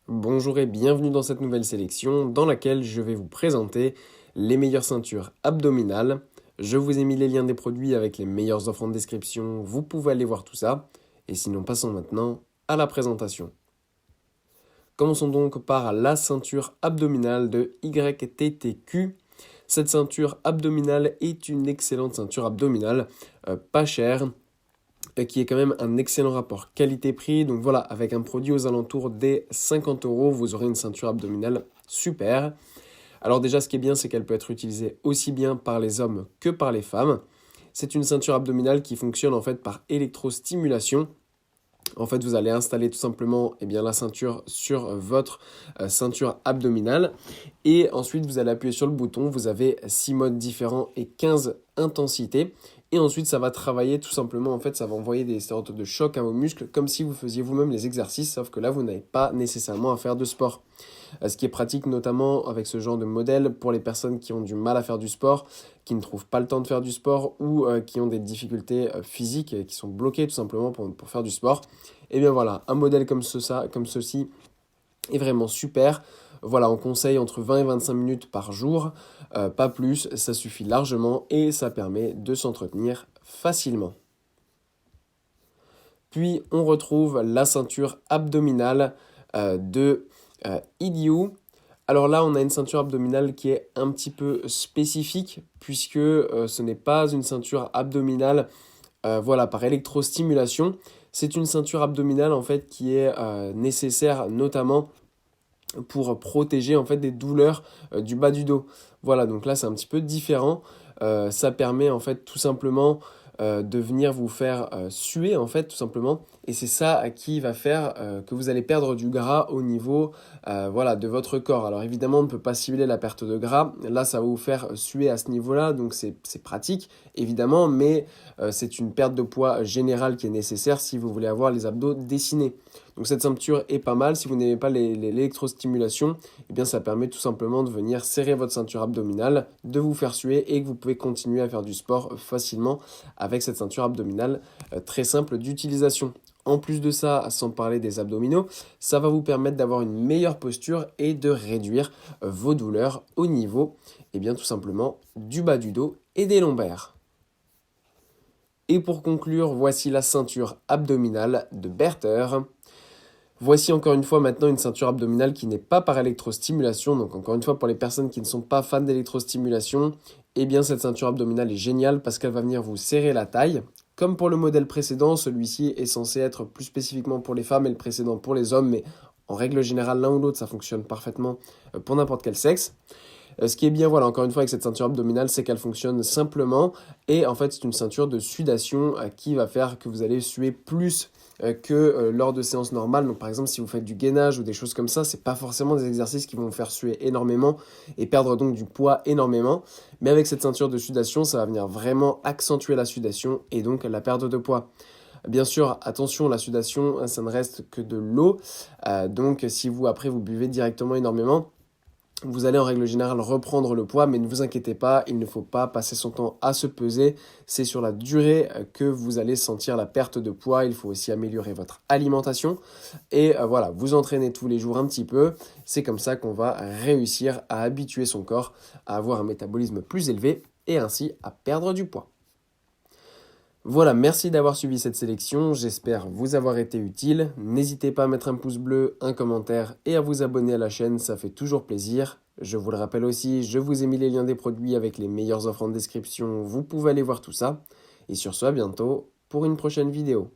Bonjour et bienvenue dans cette nouvelle sélection dans laquelle je vais vous présenter les meilleures ceintures abdominales. Je vous ai mis les liens des produits avec les meilleures offres en description, vous pouvez aller voir tout ça. Et sinon passons maintenant à la présentation. Commençons donc par la ceinture abdominale de YTTQ. Cette ceinture abdominale est une excellente ceinture abdominale, pas chère, qui est quand même un excellent rapport qualité-prix. Donc voilà, avec un produit aux alentours des 50 euros, vous aurez une ceinture abdominale super. Alors déjà, ce qui est bien, c'est qu'elle peut être utilisée aussi bien par les hommes que par les femmes. C'est une ceinture abdominale qui fonctionne en fait par électrostimulation. En fait, vous allez installer tout simplement la ceinture sur votre ceinture abdominale. Et ensuite, vous allez appuyer sur le bouton. Vous avez 6 modes différents et 15 intensités. Et ensuite, ça va travailler tout simplement. En fait, ça va envoyer des sortes de chocs à vos muscles, comme si vous faisiez vous-même les exercices, sauf que là, vous n'avez pas nécessairement à faire de sport. Ce qui est pratique notamment avec ce genre de modèle pour les personnes qui ont du mal à faire du sport, qui ne trouvent pas le temps de faire du sport ou qui ont des difficultés physiques et qui sont bloquées tout simplement pour faire du sport. Et bien voilà, un modèle comme ceci est vraiment super. Voilà, on conseille entre 20 et 25 minutes par jour, pas plus, ça suffit largement et ça permet de s'entretenir facilement. Puis on retrouve la ceinture abdominale de Idiou. Alors là, on a une ceinture abdominale qui est un petit peu spécifique puisque ce n'est pas une ceinture abdominale par électrostimulation. C'est une ceinture abdominale en fait qui est nécessaire notamment pour protéger en fait des douleurs du bas du dos. Voilà, donc là c'est un petit peu différent. Ça permet en fait tout simplement de venir vous faire suer en fait tout simplement, et c'est ça qui va faire que vous allez perdre du gras au niveau de votre corps. Alors évidemment on ne peut pas cibler la perte de gras, là ça va vous faire suer à ce niveau-là, donc c'est pratique évidemment, mais c'est une perte de poids générale qui est nécessaire si vous voulez avoir les abdos dessinés. Donc cette ceinture est pas mal. Si vous n'aimez pas l'électrostimulation, eh bien ça permet tout simplement de venir serrer votre ceinture abdominale, de vous faire suer et que vous pouvez continuer à faire du sport facilement avec cette ceinture abdominale très simple d'utilisation. En plus de ça, sans parler des abdominaux, ça va vous permettre d'avoir une meilleure posture et de réduire vos douleurs au niveau, tout simplement, du bas du dos et des lombaires. Et pour conclure, voici la ceinture abdominale de Berther. Voici encore une fois maintenant une ceinture abdominale qui n'est pas par électrostimulation. Donc encore une fois, pour les personnes qui ne sont pas fans d'électrostimulation, eh bien cette ceinture abdominale est géniale parce qu'elle va venir vous serrer la taille. Comme pour le modèle précédent, celui-ci est censé être plus spécifiquement pour les femmes et le précédent pour les hommes, mais en règle générale, l'un ou l'autre, ça fonctionne parfaitement pour n'importe quel sexe. Ce qui est bien, voilà, encore une fois, avec cette ceinture abdominale, c'est qu'elle fonctionne simplement. Et en fait, c'est une ceinture de sudation qui va faire que vous allez suer plus que lors de séances normales. Donc par exemple, si vous faites du gainage ou des choses comme ça, c'est pas forcément des exercices qui vont vous faire suer énormément et perdre donc du poids énormément. Mais avec cette ceinture de sudation, ça va venir vraiment accentuer la sudation et donc la perte de poids. Bien sûr, attention, la sudation, ça ne reste que de l'eau. Donc si vous, après, vous buvez directement énormément, vous allez en règle générale reprendre le poids, mais ne vous inquiétez pas, il ne faut pas passer son temps à se peser. C'est sur la durée que vous allez sentir la perte de poids. Il faut aussi améliorer votre alimentation et vous entraîner tous les jours un petit peu. C'est comme ça qu'on va réussir à habituer son corps à avoir un métabolisme plus élevé et ainsi à perdre du poids. Voilà, merci d'avoir suivi cette sélection, j'espère vous avoir été utile. N'hésitez pas à mettre un pouce bleu, un commentaire et à vous abonner à la chaîne, ça fait toujours plaisir. Je vous le rappelle aussi, je vous ai mis les liens des produits avec les meilleures offres en description, vous pouvez aller voir tout ça. Et sur ce, à bientôt pour une prochaine vidéo.